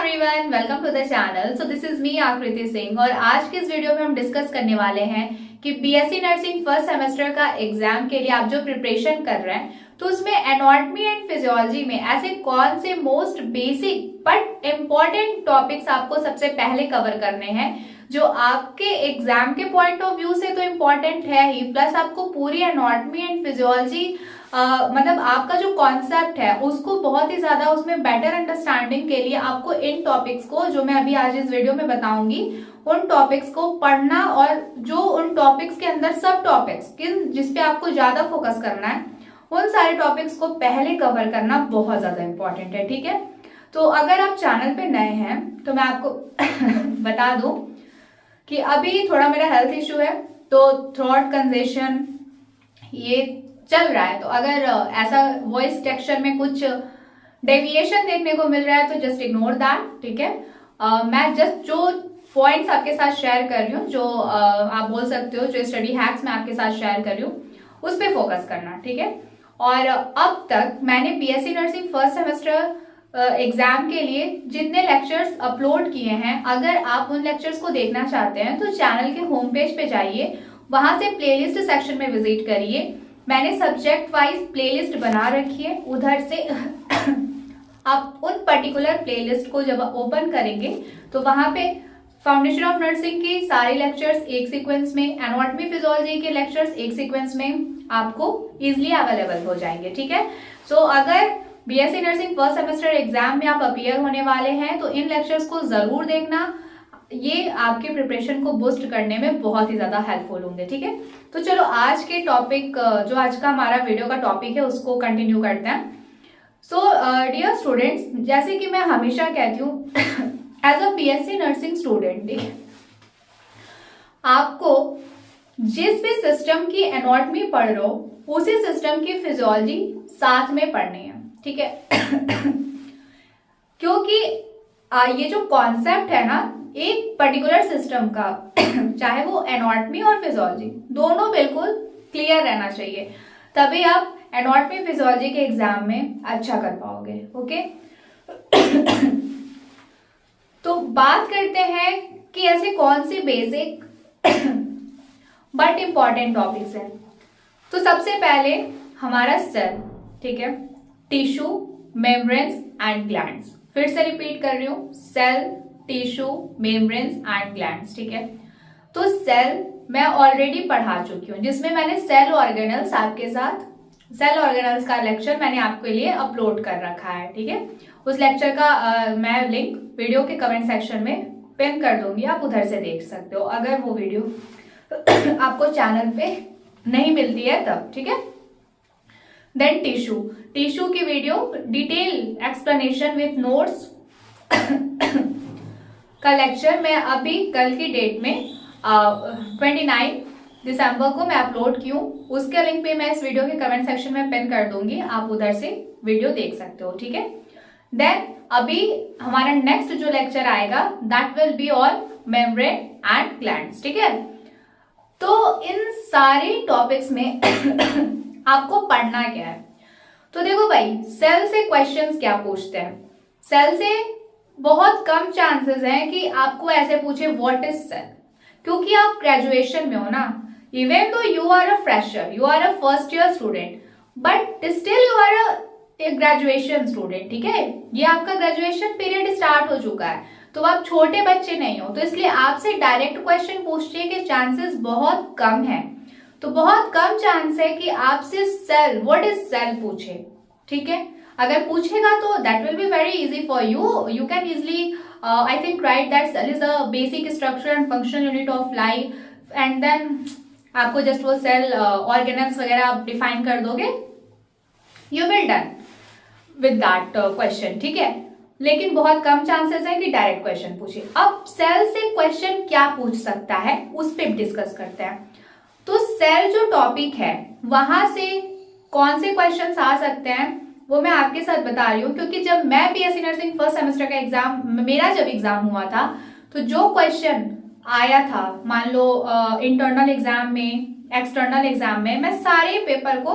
Everyone, welcome to the channel. So this is me Aakriti Singh और आज के इस वीडियो में हम डिस्कस करने वाले हैं कि बीएससी नर्सिंग फर्स्ट सेमेस्टर का एग्जाम के लिए आप जो प्रिपरेशन कर रहे हैं तो उसमें एनाटॉमी एंड फिजियोलॉजी में ऐसे कौन से most basic but important topics आपको सबसे पहले कवर करने हैं जो आपके एग्जाम के पॉइंट ऑफ व्यू से तो इम्पॉर्टेंट है ही, प्लस आपको पूरी एनाटॉमी एंड फिजियोलॉजी मतलब आपका जो कॉन्सेप्ट है उसको बहुत ही ज्यादा उसमें बेटर अंडरस्टैंडिंग के लिए आपको इन टॉपिक्स को जो मैं अभी आज इस वीडियो में बताऊंगी उन टॉपिक्स को पढ़ना और जो उन टॉपिक्स के अंदर सब टॉपिक्स किन जिसपे आपको ज्यादा फोकस करना है उन सारे टॉपिक्स को पहले कवर करना बहुत ज्यादा इंपॉर्टेंट है। ठीक है, तो अगर आप चैनल पे नए हैं तो मैं आपको बता दूं कि अभी थोड़ा मेरा हेल्थ इश्यू है तो थ्रोट कंजेशन ये चल रहा है, तो अगर ऐसा वॉइस टेक्सचर में कुछ डेविएशन देखने को मिल रहा है तो जस्ट इग्नोर दैट। ठीक है, मैं जस्ट जो पॉइंट्स आपके साथ शेयर कर रही हूँ, जो आप बोल सकते हो जो स्टडी हैक्स मैं आपके साथ शेयर कर रही हूँ उस पर फोकस करना। ठीक है, और अब तक मैंने BSc nursing first semester exam के लिए जितने लेक्चर्स अपलोड किए हैं, अगर आप उन लेक्चर्स को देखना चाहते हैं तो चैनल के होम पेज पे जाइए, वहां से प्लेलिस्ट सेक्शन में विजिट करिए। मैंने सब्जेक्ट वाइज प्लेलिस्ट बना रखी है, उधर से आप उन पर्टिकुलर प्लेलिस्ट को जब ओपन करेंगे तो वहां पे फाउंडेशन ऑफ नर्सिंग की सारे लेक्चर्स एक सीक्वेंस में, एनाटॉमी फिजियोलॉजी के लेक्चर्स एक सीक्वेंस में आपको इजिली अवेलेबल हो जाएंगे। ठीक है, सो अगर BSc nursing first semester exam में आप अपीयर होने वाले हैं तो इन लेक्चर्स को जरूर देखना, ये आपके प्रिपरेशन को बूस्ट करने में बहुत ही ज्यादा हेल्पफुल होंगे। ठीक है, तो चलो आज के टॉपिक जो आज का हमारा वीडियो का टॉपिक है उसको कंटिन्यू करते हैं। सो डियर स्टूडेंट्स, जैसे कि मैं हमेशा कहती हूँ as a BSc nursing student आपको जिस भी सिस्टम की एनाटॉमी पढ़ रहे हो उसी सिस्टम की फिजियोलॉजी साथ में पढ़नी है। ठीक है क्योंकि ये जो कॉन्सेप्ट है ना एक पर्टिकुलर सिस्टम का चाहे वो एनाटॉमी और फिजियोलॉजी दोनों बिल्कुल क्लियर रहना चाहिए, तभी आप एनाटॉमी फिजियोलॉजी के एग्जाम में अच्छा कर पाओगे। ओके तो बात करते हैं कि ऐसे कौन सी बेसिक बट इंपॉर्टेंट टॉपिक्स हैं। तो सबसे पहले हमारा सेल, ठीक है, टिश्यू, मेम्ब्रेन्स एंड ग्लैंड्स। फिर से रिपीट कर रही हूँ, cell, tissue, membranes and glands. ठीक है, तो सेल मैं ऑलरेडी पढ़ा चुकी हूँ जिसमें मैंने सेल ऑर्गेनल्स आपके साथ, सेल ऑर्गेनल्स का लेक्चर मैंने आपके लिए अपलोड कर रखा है। ठीक है, उस लेक्चर का मैं लिंक वीडियो के कमेंट सेक्शन में पिन कर दूंगी, आप उधर से देख सकते हो अगर वो वीडियो आपको चैनल पे नहीं मिलती है तब। ठीक है, देन टिश्यू, टिश्यू की video detail explanation with notes का लेक्चर मैं अभी कल की डेट में 29 दिसंबर को मैं अपलोड की हूँ, उसके लिंक पे मैं इस वीडियो के कमेंट सेक्शन में पिन कर दूंगी, आप उधर से वीडियो देख सकते हो। ठीक है, देन अभी हमारा नेक्स्ट जो लेक्चर आएगा that will be on membrane and glands. ठीक है, तो इन सारे टॉपिक्स में आपको पढ़ना क्या है, तो देखो भाई सेल से क्वेश्चंस क्या पूछते हैं। सेल से बहुत कम चांसेस हैं कि आपको ऐसे पूछे व्हाट इज सेल, क्योंकि आप ग्रेजुएशन में हो ना, even though you are a fresher, you are a first year student, but still you are a graduation student. ठीक है, ये आपका ग्रेजुएशन पीरियड स्टार्ट हो चुका है, तो आप छोटे बच्चे नहीं हो, तो इसलिए आपसे डायरेक्ट क्वेश्चन पूछने के चांसेस बहुत कम है। तो बहुत कम चांस है कि आपसे सेल, व्हाट इज सेल पूछे। ठीक है, अगर पूछेगा तो that will be very easy for you, you can easily I think write that cell is a basic structure and functional unit of life, and then आपको जस्ट वो cell organelles वगैरह आप डिफाइन कर दोगे, you will done with that question. ठीक है, लेकिन बहुत कम चांसेस है कि डायरेक्ट क्वेश्चन पूछे। अब सेल से क्वेश्चन क्या पूछ सकता है उस पर डिस्कस करते हैं। तो सेल जो टॉपिक है वहां से कौन से क्वेश्चंस आ सकते हैं वो मैं आपके साथ बता रही हूँ, क्योंकि जब मैं बीएससी नर्सिंग फर्स्ट सेमेस्टर का एग्जाम, मेरा जब एग्जाम हुआ था तो जो क्वेश्चन आया था, मान लो इंटरनल एग्जाम में, एक्सटर्नल एग्जाम में, मैं सारे पेपर को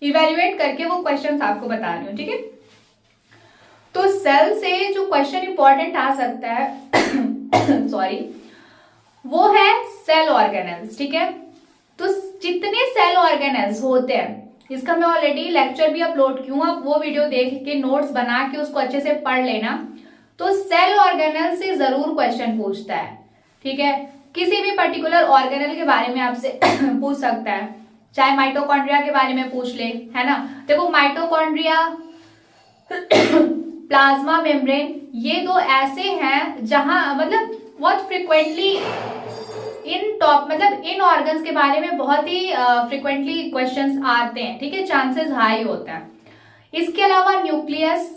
इवेल्युएट करके वो क्वेश्चंस आपको बता रही हूँ। ठीक है, तो सेल से जो क्वेश्चन इंपॉर्टेंट आ सकता है सॉरी, वो है सेल ऑर्गेनेल्स। ठीक है, तो जितने सेल ऑर्गेनेल्स होते हैं, इसका मैं ऑलरेडी लेक्चर भी अपलोड किया, आप वो वीडियो देख के नोट्स बना के उसको अच्छे से पढ़ लेना। तो सेल ऑर्गेनेल से जरूर क्वेश्चन पूछता है। ठीक है, किसी भी पर्टिकुलर ऑर्गेनेल के बारे में आपसे पूछ सकता है, चाहे माइटोकॉन्ड्रिया के बारे में पूछ ले, है ना। देखो माइटोकॉन्ड्रिया प्लाज्मा मेम्ब्रेन, ये दो ऐसे हैं जहां मतलब बहुत फ्रिक्वेंटली इन ऑर्गन्स के बारे में बहुत ही फ्रिक्वेंटली क्वेश्चंस आते हैं। ठीक है, चांसेस हाई होता है। इसके अलावा न्यूक्लियस,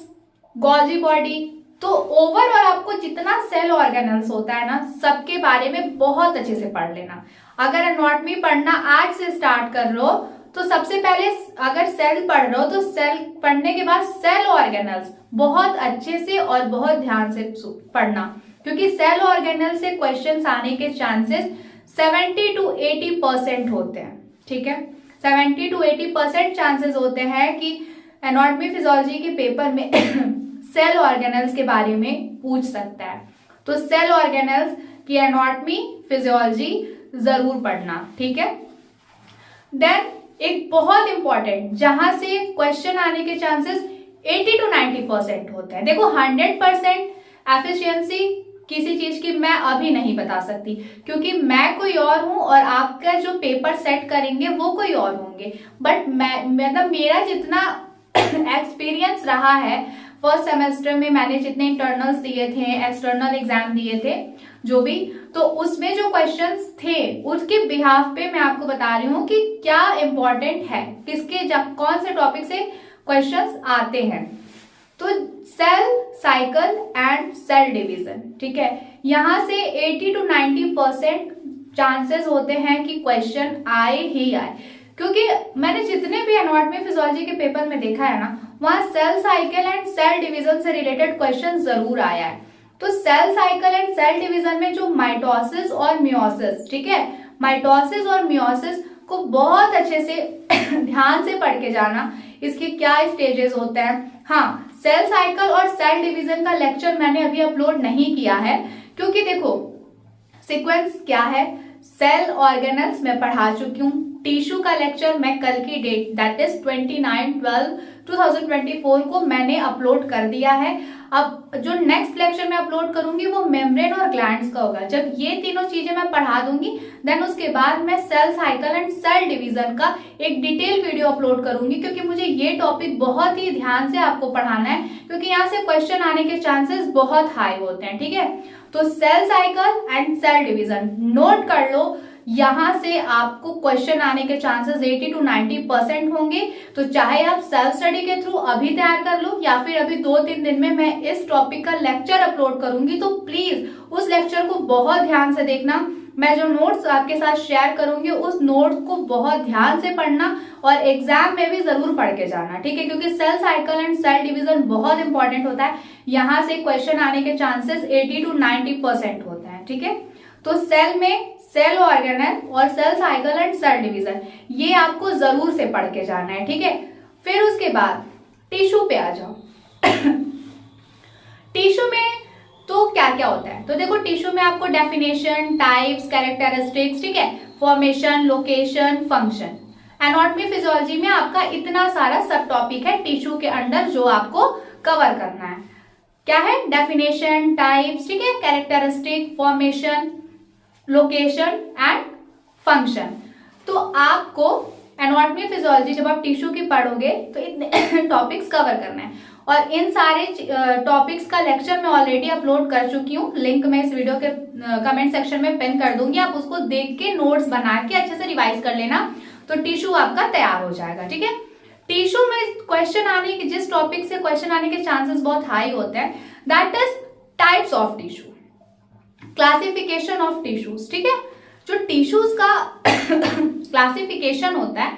गॉल्जी बॉडी, तो ओवरऑल आपको जितना सेल ऑर्गेनल्स होता है ना, सबके बारे में बहुत अच्छे से पढ़ लेना। अगर एनाटॉमी पढ़ना आज से स्टार्ट कर लो, तो सबसे पहले अगर सेल पढ़ रहे हो तो सेल पढ़ने के बाद सेल ऑर्गेनल्स बहुत अच्छे से और बहुत ध्यान से पढ़ना, क्योंकि सेल ऑर्गेनल से क्वेश्चंस आने के चांसेस 70 to 80% होते हैं। ठीक है, 70 to 80% चांसेस होते हैं कि एनाटॉमी फिजियोलॉजी के पेपर में सेल ऑर्गेनल्स के बारे में पूछ सकता है। तो सेल ऑर्गेनल्स की एनाटॉमी फिजियोलॉजी जरूर पढ़ना। ठीक है, देन एक बहुत इंपॉर्टेंट जहां से क्वेश्चन आने के चांसेस 80 to 90% होते हैं। देखो 100% एफिशिएंसी किसी चीज की मैं अभी नहीं बता सकती, क्योंकि मैं कोई और हूं और आपका जो पेपर सेट करेंगे वो कोई और होंगे। बट मतलब मेरा जितना एक्सपीरियंस रहा है फर्स्ट सेमेस्टर में, मैंने जितने इंटरनल्स दिए थे, एक्सटर्नल एग्जाम दिए थे, जो भी, तो उसमें जो क्वेश्चंस थे उसके बिहाफ पे मैं आपको बता रही हूँ कि क्या इंपॉर्टेंट है, किसके जब कौन से टॉपिक से क्वेश्चंस आते हैं। तो cell cycle and cell division, ठीक है, यहां से 80 to 90% चांसेस होते हैं कि क्वेश्चन आए ही आए, क्योंकि मैंने जितने भी एनाटॉमी फिजियोलॉजी के पेपर में देखा है ना, वहां cell cycle and cell division से रिलेटेड क्वेश्चन जरूर आया है। तो cell cycle and cell division में जो माइटोसिस और मियोसिस, ठीक है, माइटोसिस और मियोसिस को बहुत अच्छे से ध्यान से पढ़ के जाना, इसके क्या स्टेजेस होते हैं। हाँ, सेल साइकिल और सेल डिवीजन का लेक्चर मैंने अभी अपलोड नहीं किया है, क्योंकि देखो सीक्वेंस क्या है, सेल ऑर्गेनल्स मैं पढ़ा चुकी हूँ, टिश्यू का लेक्चर मैं कल की डेट दैट इज 29/12/2024 को मैंने अपलोड कर दिया है। अब जो नेक्स्ट लेक्चर मैं अपलोड करूंगी वो मेम्ब्रेन और ग्लैंड्स का होगा। जब ये तीनों चीजें मैं पढ़ा दूंगी, देन उसके बाद मैं cell cycle and cell division का एक डिटेल वीडियो अपलोड करूंगी, क्योंकि मुझे ये टॉपिक बहुत ही ध्यान से आपको पढ़ाना है, क्योंकि यहाँ से क्वेश्चन आने के चांसेस बहुत हाई होते हैं। ठीक है, तो cell cycle and cell division note कर लो, यहां से आपको क्वेश्चन आने के चांसेस 80 to 90% होंगे। तो चाहे आप सेल्फ स्टडी के थ्रू अभी तैयार कर लो, या फिर अभी 2-3 दिन में मैं इस टॉपिक का लेक्चर अपलोड करूंगी, तो प्लीज उस लेक्चर को बहुत ध्यान से देखना। मैं जो नोट्स आपके साथ शेयर करूंगी उस नोट्स को बहुत ध्यान से पढ़ना और एग्जाम में भी जरूर पढ़ के जाना। ठीक है, क्योंकि cell cycle and cell division बहुत इंपॉर्टेंट होता है, यहां से क्वेश्चन आने के चांसेस 80 to 90% होते हैं। ठीक है, तो सेल में सेल ऑर्गेनल और cell cycle and cell division ये आपको जरूर से पढ़ के जाना है। ठीक है, फिर उसके बाद टिश्यू पे आ जाओ। टिश्यू में तो क्या क्या होता है, तो देखो टिश्यू में आपको डेफिनेशन, टाइप्स, कैरेक्टरिस्टिक्स, ठीक है, formation, location, function. Anatomy physiology में आपका इतना सारा सब टॉपिक है टिश्यू के अंदर जो आपको कवर करना है। क्या है, डेफिनेशन, टाइप्स, ठीक है, characteristic, formation, location and function. तो आपको एनाटॉमी फिजियोलॉजी जब आप टिश्यू की पढ़ोगे तो इतने टॉपिक्स कवर करना है, और इन सारे टॉपिक्स का लेक्चर मैं ऑलरेडी अपलोड कर चुकी हूँ, लिंक मैं इस वीडियो के कमेंट सेक्शन में पिन कर दूंगी, आप उसको देख के नोट्स बना के अच्छे से रिवाइज कर लेना, तो टिश्यू आपका तैयार हो जाएगा। ठीक है, टिश्यू में क्वेश्चन आने के, जिस टॉपिक से क्वेश्चन आने के चांसेस बहुत हाई होते हैं, that is types of tissue, classification of tissues. ठीक है, जो टिश्यूज का क्लासिफिकेशन होता है,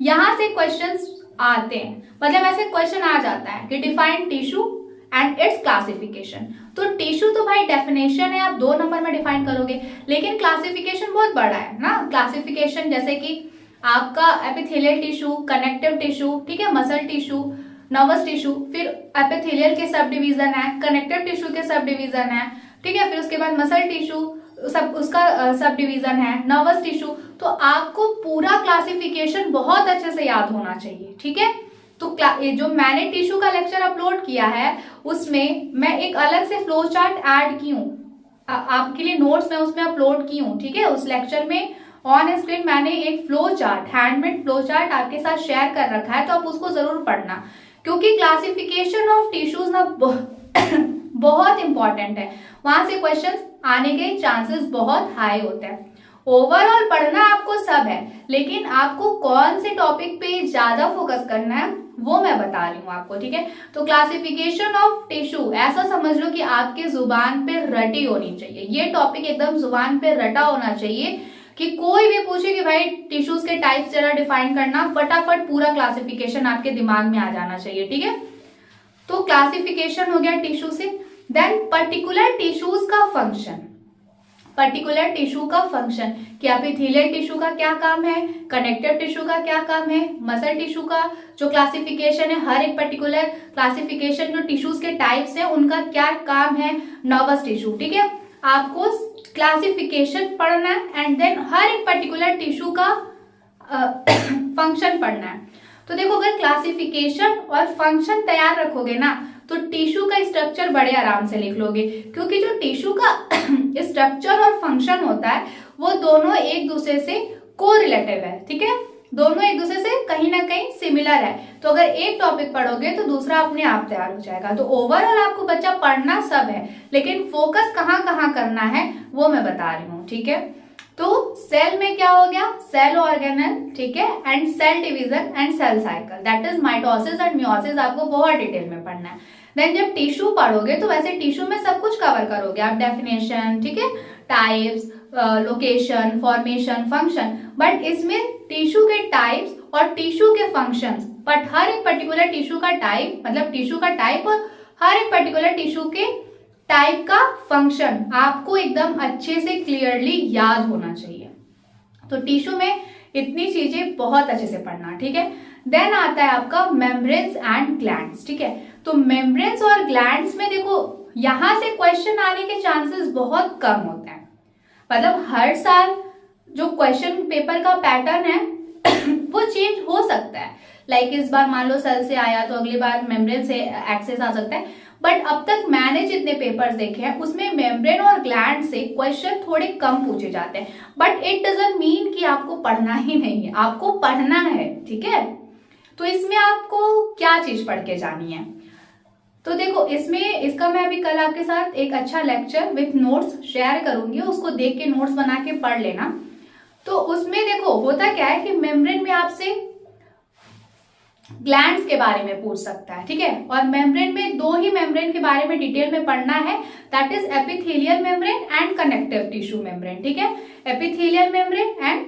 यहां से क्वेश्चंस आते हैं, मतलब ऐसे क्वेश्चन आ जाता है कि define tissue and it's classification. तो टिश्यू तो भाई डेफिनेशन है, आप 2 नंबर में डिफाइन करोगे, लेकिन क्लासिफिकेशन बहुत बड़ा है ना। क्लासिफिकेशन जैसे कि आपका एपिथेलियल टिश्यू, कनेक्टिव टिश्यू, ठीक है, मसल टिश्यू, नर्वस टिश्यू, फिर एपिथेलियल के सब डिवीजन है, कनेक्टिव टिश्यू के सब डिवीजन है, ठीक है, फिर उसके बाद मसल टिश्यू सब उसका सब डिवीजन है, नर्वस टिश्यू। तो आपको पूरा क्लासिफिकेशन बहुत अच्छे से याद होना चाहिए, ठीक है। तो जो मैंने टिश्यू का लेक्चर अपलोड किया है उसमें मैं एक अलग से फ्लो चार्ट ऐड की हूँ, आपके लिए नोट्स में उसमें अपलोड की हूँ, ठीक है। उस लेक्चर में ऑन स्क्रीन मैंने एक flow chart, handmade flow chart आपके साथ शेयर कर रखा है, तो आप उसको जरूर पढ़ना, क्योंकि क्लासिफिकेशन ऑफ टिश्यूज ना बहुत इंपॉर्टेंट है, वहां से क्वेश्चंस आने के चांसेस बहुत हाई होते हैं। ओवरऑल पढ़ना आपको सब है, लेकिन आपको कौन से टॉपिक पे ज्यादा फोकस करना है वो मैं बता रही हूँ आपको, ठीक है। तो क्लासिफिकेशन ऑफ टिश्यू ऐसा समझ लो कि आपके जुबान पे रटी होनी चाहिए, ये टॉपिक एकदम जुबान पे रटा होना चाहिए कि कोई भी पूछे कि भाई टिश्यूज के टाइप्स जरा डिफाइन करना, फटाफट पूरा क्लासिफिकेशन आपके दिमाग में आ जाना चाहिए, ठीक है। तो क्लासिफिकेशन हो गया टिश्यू से। देन पर्टिकुलर टिश्यूज का फंक्शन, पर्टिकुलर टिश्यू का फंक्शन कि एपिथेलियल टिश्यू का क्या काम है, कनेक्टिव टिश्यू का क्या काम है, मसल टिश्यू का जो क्लासिफिकेशन है, हर एक पर्टिकुलर क्लासिफिकेशन जो टिश्यूज के टाइप्स हैं उनका क्या काम है, नर्वस टिश्यू, ठीक है। आपको क्लासिफिकेशन पढ़ना है एंड देन हर एक पर्टिकुलर टिश्यू का फंक्शन पढ़ना है। तो देखो अगर क्लासिफिकेशन और फंक्शन तैयार रखोगे ना तो टिश्यू का स्ट्रक्चर बड़े आराम से लिख लोगे, क्योंकि जो टिश्यू का स्ट्रक्चर और फंक्शन होता है वो दोनों एक दूसरे से कोरिलेटिव है, ठीक है, दोनों एक दूसरे से कहीं ना कहीं सिमिलर है। तो अगर एक टॉपिक पढ़ोगे तो दूसरा अपने आप तैयार हो जाएगा। तो ओवरऑल आपको बच्चा पढ़ना सब है, लेकिन फोकस कहाँ कहाँ करना है वो मैं बता रही हूँ, ठीक है। तो सेल में क्या हो गया, सेल ऑर्गेनल, ठीक है, and cell division and cell cycle, that is mitosis and meiosis, आपको बहुत डिटेल में पढ़ना है। देन जब टिश्यू पढ़ोगे तो वैसे टिश्यू में सब कुछ कवर करोगे आप, डेफिनेशन, ठीक है, types, location, formation, function, but इसमें टिश्यू के टाइप्स और टिश्यू के फंक्शंस, बट हर एक पर्टिकुलर टिश्यू का टाइप, मतलब टिश्यू का टाइप और हर एक पर्टिकुलर टिश्यू के टाइप का फंक्शन आपको एकदम अच्छे से क्लियरली याद होना चाहिए। तो टिश्यू में इतनी चीजें बहुत अच्छे से पढ़ना, ठीक है। देन आता है आपका मेम्ब्रेन्स एंड ग्लैंड्स, ठीक है। तो मेम्ब्रेन्स और ग्लैंड्स में देखो यहां से क्वेश्चन आने के चांसेस बहुत कम होते हैं, मतलब हर साल जो क्वेश्चन पेपर का पैटर्न है वो चेंज हो सकता है। लाइक इस बार मान लो सेल से आया तो अगली बार मेम्ब्रेन से एक्सेस आ सकता है, बट अब तक मैंने जितने पेपर्स देखे हैं उसमें मेम्ब्रेन और ग्लैंड से क्वेश्चन थोड़े कम पूछे जाते हैं, बट इट डजंट मीन कि आपको पढ़ना ही नहीं है, आपको पढ़ना है, ठीक है। तो इसमें आपको क्या चीज पढ़ के जानी है, तो देखो इसमें इसका मैं अभी कल आपके साथ एक अच्छा लेक्चर विथ नोट्स शेयर करूंगी, उसको देख के नोट्स बना के पढ़ लेना। तो उसमें देखो होता क्या है कि मेम्ब्रेन में आपसे ग्लैंड्स के बारे में पूछ सकता है, ठीक है, और मेम्ब्रेन में दो ही मेम्ब्रेन के बारे में डिटेल में पढ़ना है, that is epithelial membrane and connective tissue membrane, ठीक है, epithelial membrane and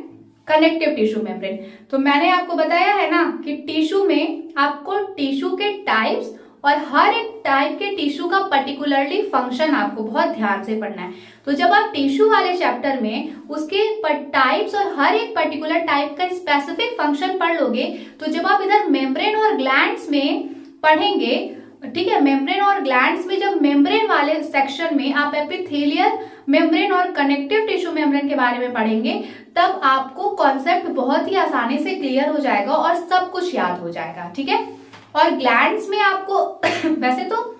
connective tissue membrane. तो मैंने आपको बताया है ना कि टिश्यू में आपको टिश्यू के टाइप्स और हर एक टाइप के टिश्यू का पर्टिकुलरली फंक्शन आपको बहुत ध्यान से पढ़ना है। तो जब आप टिश्यू वाले चैप्टर में उसके टाइप्स और हर एक पर्टिकुलर टाइप का स्पेसिफिक फंक्शन पढ़ लोगे, तो जब आप इधर मेम्ब्रेन और ग्लैंड्स में पढ़ेंगे, ठीक है, मेम्ब्रेन और ग्लैंड्स में जब मेम्ब्रेन वाले सेक्शन में आप एपिथेलियल मेम्ब्रेन और कनेक्टिव टिश्यू मेम्ब्रेन के बारे में पढ़ेंगे, तब आपको कॉन्सेप्ट बहुत ही आसानी से क्लियर हो जाएगा और सब कुछ याद हो जाएगा, ठीक है। और ग्लैंड्स में आपको वैसे तो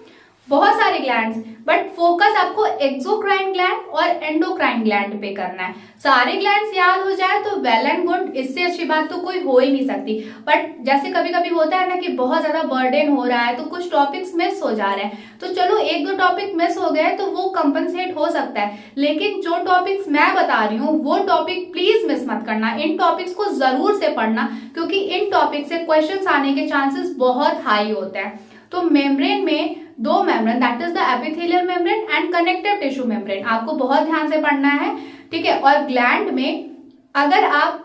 बहुत सारे ग्लैंड्स, बट फोकस आपको एक्सोक्राइन ग्लैंड और एंडोक्राइन ग्लैंड पे करना है। सारे ग्लैंड्स याद हो जाए तो वेल एंड गुड, इससे अच्छी बात तो कोई हो ही नहीं सकती। बट जैसे कभी कभी होता है ना कि बहुत ज्यादा बर्डन हो रहा है तो कुछ टॉपिक्स मिस हो जा रहे हैं, तो चलो एक दो टॉपिक मिस हो गए तो वो कंपनसेट हो सकता है, लेकिन जो टॉपिक्स मैं बता रही हूँ वो टॉपिक प्लीज मिस मत करना, इन टॉपिक्स को जरूर से पढ़ना, क्योंकि इन टॉपिक से क्वेश्चंस आने के चांसेस बहुत हाई होते हैं। तो मेम्ब्रेन में दो membrane, that is the epithelial membrane and connective tissue membrane, आपको बहुत ध्यान से पढ़ना है, ठीक है। और ग्लैंड में अगर आप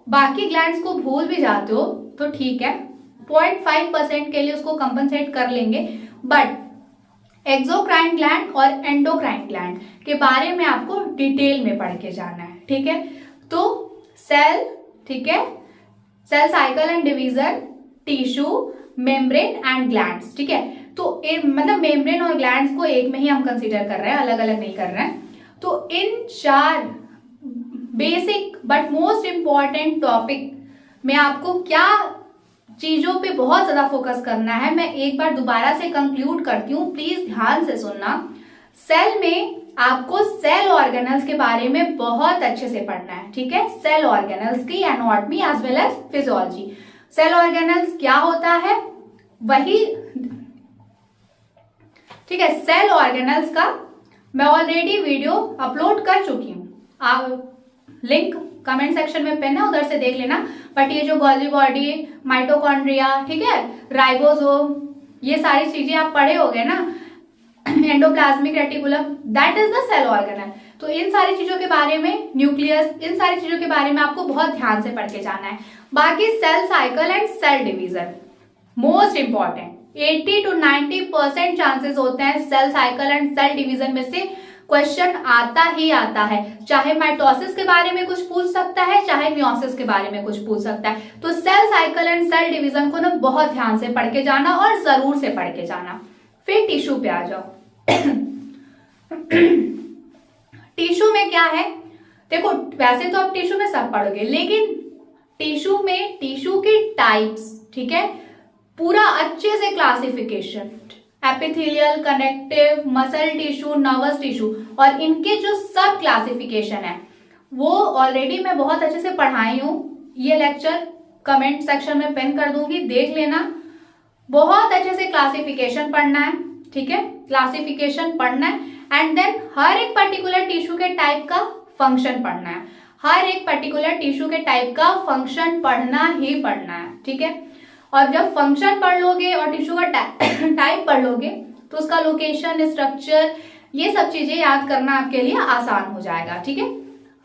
बाकी ग्लैंड्स को भूल भी जाते हो तो ठीक है, 0.5% के लिए उसको कंपनसेट कर लेंगे, बट एक्सोक्राइन ग्लैंड और एंडोक्राइन ग्लैंड के बारे में आपको डिटेल में पढ़ के जाना है, ठीक है। तो सेल, ठीक है, cell cycle and division, tissue, membrane and glands, ठीक है। तो मतलब मेम्ब्रेन और ग्लैंड्स को एक में ही हम कंसीडर कर रहे हैं, अलग अलग नहीं कर रहे हैं। तो इन 4 basic but most important topic में आपको क्या चीजों पे बहुत ज्यादा फोकस करना है, मैं एक बार दोबारा से कंक्लूड करती हूँ, प्लीज ध्यान से सुनना। सेल में आपको सेल ऑर्गेनल्स के बारे में बहुत अच्छे से पढ़ना है, ठीक है। सेल ऑर्गेनल्स की anatomy as well as physiology. Cell organelles क्या होता है वही, ठीक है। सेल ऑर्गेनल्स का मैं ऑलरेडी वीडियो अपलोड कर चुकी हूँ, आप लिंक कमेंट सेक्शन में पिन है, उधर से देख लेना। बट ये जो गोल्गी बॉडी, माइटोकॉन्ड्रिया, ठीक है, राइबोसोम, ये सारी चीजें आप पढ़े होंगे ना, endoplasmic reticulum, that is the cell organelle. तो इन सारी चीजों के बारे में, न्यूक्लियस, इन सारी चीजों के बारे में आपको बहुत ध्यान से पढ़ के जाना है। बाकी cell cycle and cell division most important, 80 to 90% chances होते हैं cell cycle and cell division में से क्वेश्चन आता ही आता है। चाहे माइटोसिस के बारे में कुछ पूछ सकता है, चाहे मियोसिस के बारे में कुछ पूछ सकता है। तो cell cycle and cell division को ना बहुत ध्यान से पढ़ के जाना और जरूर से पढ़ के जाना। फिर टिश्यू पे आ जाओ। टिश्यू में क्या है, देखो वैसे तो आप टिश्यू में सब पढ़ोगे, लेकिन टिश्यू में टिश्यू के टाइप्स, ठीक है, पूरा अच्छे से classification, epithelial, connective, muscle tissue, nervous tissue, और इनके जो सब क्लासिफिकेशन है वो ऑलरेडी मैं बहुत अच्छे से पढ़ाई हूँ। ये लेक्चर कमेंट सेक्शन में पिन कर दूंगी, देख लेना। बहुत अच्छे से क्लासिफिकेशन पढ़ना है, ठीक है, क्लासिफिकेशन पढ़ना है। एंड देन हर एक पर्टिकुलर टिश्यू के टाइप का फंक्शन पढ़ना है, हर एक पर्टिकुलर टिश्यू के टाइप का फंक्शन पढ़ना ही पढ़ना है, ठीक है। और जब फंक्शन पढ़ लोगे और टिश्यू का टाइप पढ़ लोगे तो उसका लोकेशन, स्ट्रक्चर, ये सब चीजें याद करना आपके लिए आसान हो जाएगा, ठीक है।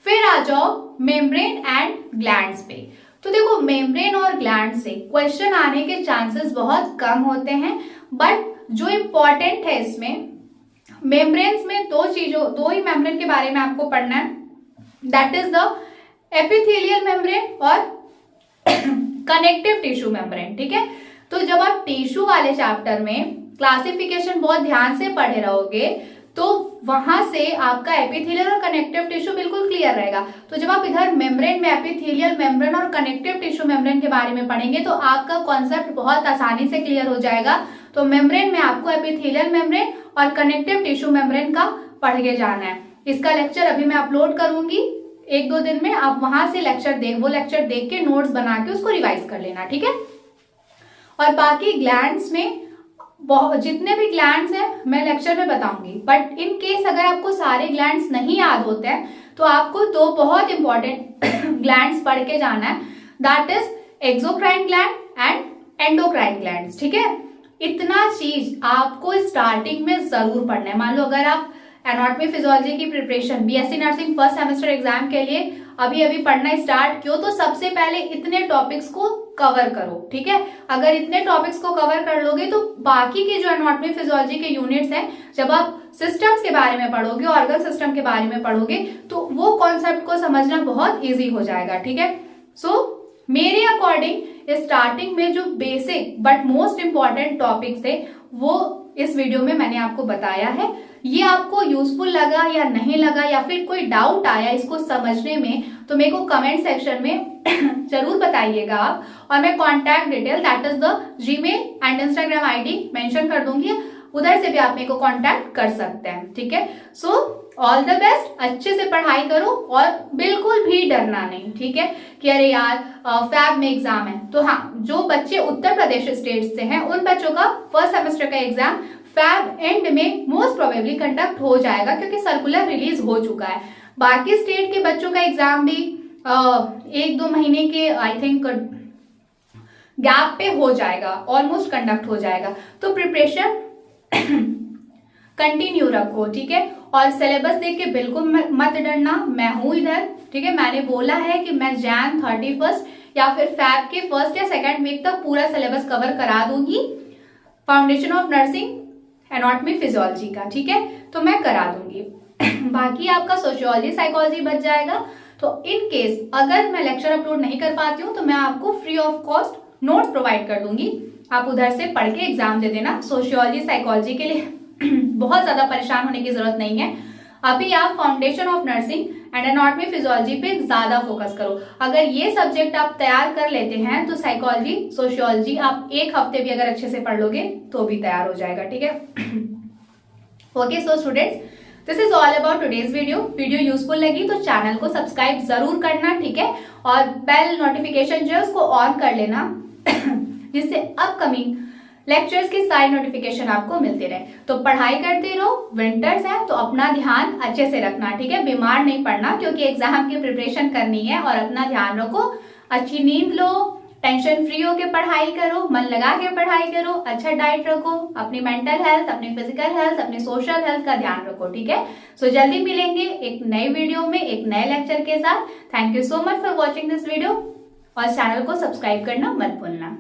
फिर आ जाओ मेम्ब्रेन एंड ग्लैंड्स पे। तो देखो मेम्ब्रेन और ग्लैंड से क्वेश्चन आने के चांसेस बहुत कम होते हैं, बट जो इम्पोर्टेंट है इसमें, मेम्ब्रेन्स में दो ही मेम्ब्रेन के बारे में आपको पढ़ना है, that is the epithelial membrane और कनेक्टिव टिश्यू मेम्ब्रेन, ठीक है। तो जब आप टिश्यू वाले चैप्टर में क्लासिफिकेशन बहुत ध्यान से पढ़े रहोगे तो वहां से आपका एपिथेलियल और कनेक्टिव टिश्यू बिल्कुल क्लियर रहेगा। तो जब आप इधर मेम्ब्रेन में एपिथेलियल मेम्ब्रेन और कनेक्टिव टिश्यू मेम्ब्रेन के बारे में पढ़ेंगे तो आपका कॉन्सेप्ट बहुत आसानी से क्लियर हो जाएगा। तो मेम्ब्रेन में आपको एपिथेलियल मेम्ब्रेन और कनेक्टिव टिश्यू मेम्ब्रेन का पढ़ के जाना है। इसका लेक्चर अभी मैं अपलोड करूंगी 1-2 दिन में, आप वहां से वो लेक्चर देख के नोट्स बना के उसको रिवाइज कर लेना, ठीक है। और बाकी ग्लैंड्स में जितने भी ग्लैंड्स हैं मैं लेक्चर में बताऊंगी, बट इन केस अगर आपको सारे ग्लैंड्स नहीं याद होते हैं तो आपको 2 बहुत इंपॉर्टेंट ग्लैंड्स पढ़ के जाना है, that is exocrine gland and endocrine glands, ठीक है। इतना चीज आपको स्टार्टिंग में जरूर पढ़ना है। मान लो अगर आप एनाटॉमी फिजियोलॉजी की preparation BSc nursing first semester exam के लिए अभी पढ़ना स्टार्ट किया तो सबसे पहले इतने टॉपिक्स को कवर करो, ठीक है। अगर इतने टॉपिक्स को कवर कर लोगे तो बाकी के जो एनाटॉमी फिजियोलॉजी के यूनिट्स हैं, जब आप सिस्टम्स के बारे में पढ़ोगे, ऑर्गन सिस्टम के बारे में पढ़ोगे तो वो कॉन्सेप्ट को समझना बहुत ईजी हो जाएगा, ठीक है। सो मेरे अकॉर्डिंग स्टार्टिंग में जो basic but most important topics थे वो इस वीडियो में मैंने आपको बताया है। ये आपको यूजफुल लगा या नहीं लगा, या फिर कोई डाउट आया इसको समझने में, तो मेरे को कमेंट सेक्शन में जरूर बताइएगा आप, और मैं contact detail that is the Gmail and Instagram ID mention कर दूंगी, उधर से भी आप मेरे को कॉन्टैक्ट कर सकते हैं, ठीक है। सो ऑल द बेस्ट, अच्छे से पढ़ाई करो और बिल्कुल भी डरना नहीं, ठीक है, कि अरे यार फैब में एग्जाम है। तो हाँ, जो बच्चे उत्तर प्रदेश स्टेट से हैं उन बच्चों का फर्स्ट सेमेस्टर का एग्जाम फैब एंड में मोस्ट प्रोबेबली कंडक्ट हो जाएगा, क्योंकि सर्कुलर रिलीज हो चुका है। बाकी स्टेट के बच्चों का एग्जाम भी 1-2 महीने के आई थिंक गैप पे हो जाएगा, ऑलमोस्ट कंडक्ट हो जाएगा। तो प्रिपरेशन कंटिन्यू रखो, ठीक है। और सिलेबस देख के बिल्कुल मत डरना, मैं हूं इधर, ठीक है। मैंने बोला है कि मैं जैन 31 या फिर फैब के 1st या 2nd वीक तक पूरा सिलेबस कवर करा दूंगी, foundation of nursing anatomy physiology का, ठीक है, तो मैं करा दूंगी। बाकी आपका सोशियोलॉजी साइकोलॉजी बच जाएगा। तो इन केस अगर मैं लेक्चर अपलोड नहीं कर पाती हूँ तो मैं आपको free of cost note provide कर दूंगी, आप उधर से पढ़ के एग्जाम दे देना। सोशियोलॉजी साइकोलॉजी के लिए बहुत ज्यादा परेशान होने की जरूरत नहीं है। अभी आप foundation of nursing and anatomy physiology पे ज्यादा फोकस करो। अगर ये सब्जेक्ट आप तैयार कर लेते हैं तो साइकोलॉजी सोशियोलॉजी आप एक हफ्ते भी अगर अच्छे से पढ़ लोगे तो भी तैयार हो जाएगा, ठीक है। Okay so students, this is all about today's video useful लगी तो चैनल को सब्सक्राइब जरूर करना, ठीक है, और बेल नोटिफिकेशन जो है उसको ऑन कर लेना जिससे अपकमिंग लेक्चर्स की सारी नोटिफिकेशन आपको मिलते रहे। तो पढ़ाई करते रहो, विंटर्स है तो अपना ध्यान अच्छे से रखना, ठीक है, बीमार नहीं पड़ना क्योंकि एग्जाम की प्रिपरेशन करनी है। और अपना ध्यान रखो, अच्छी नींद लो, टेंशन फ्री होके पढ़ाई करो, मन लगा के पढ़ाई करो, अच्छा डाइट रखो, अपनी मेंटल हेल्थ, अपनी फिजिकल हेल्थ, अपनी सोशल हेल्थ का ध्यान रखो, ठीक है। सो जल्दी मिलेंगे एक नए वीडियो में एक नए लेक्चर के साथ। Thank you so much for watching this video और चैनल को सब्सक्राइब करना मत भूलना।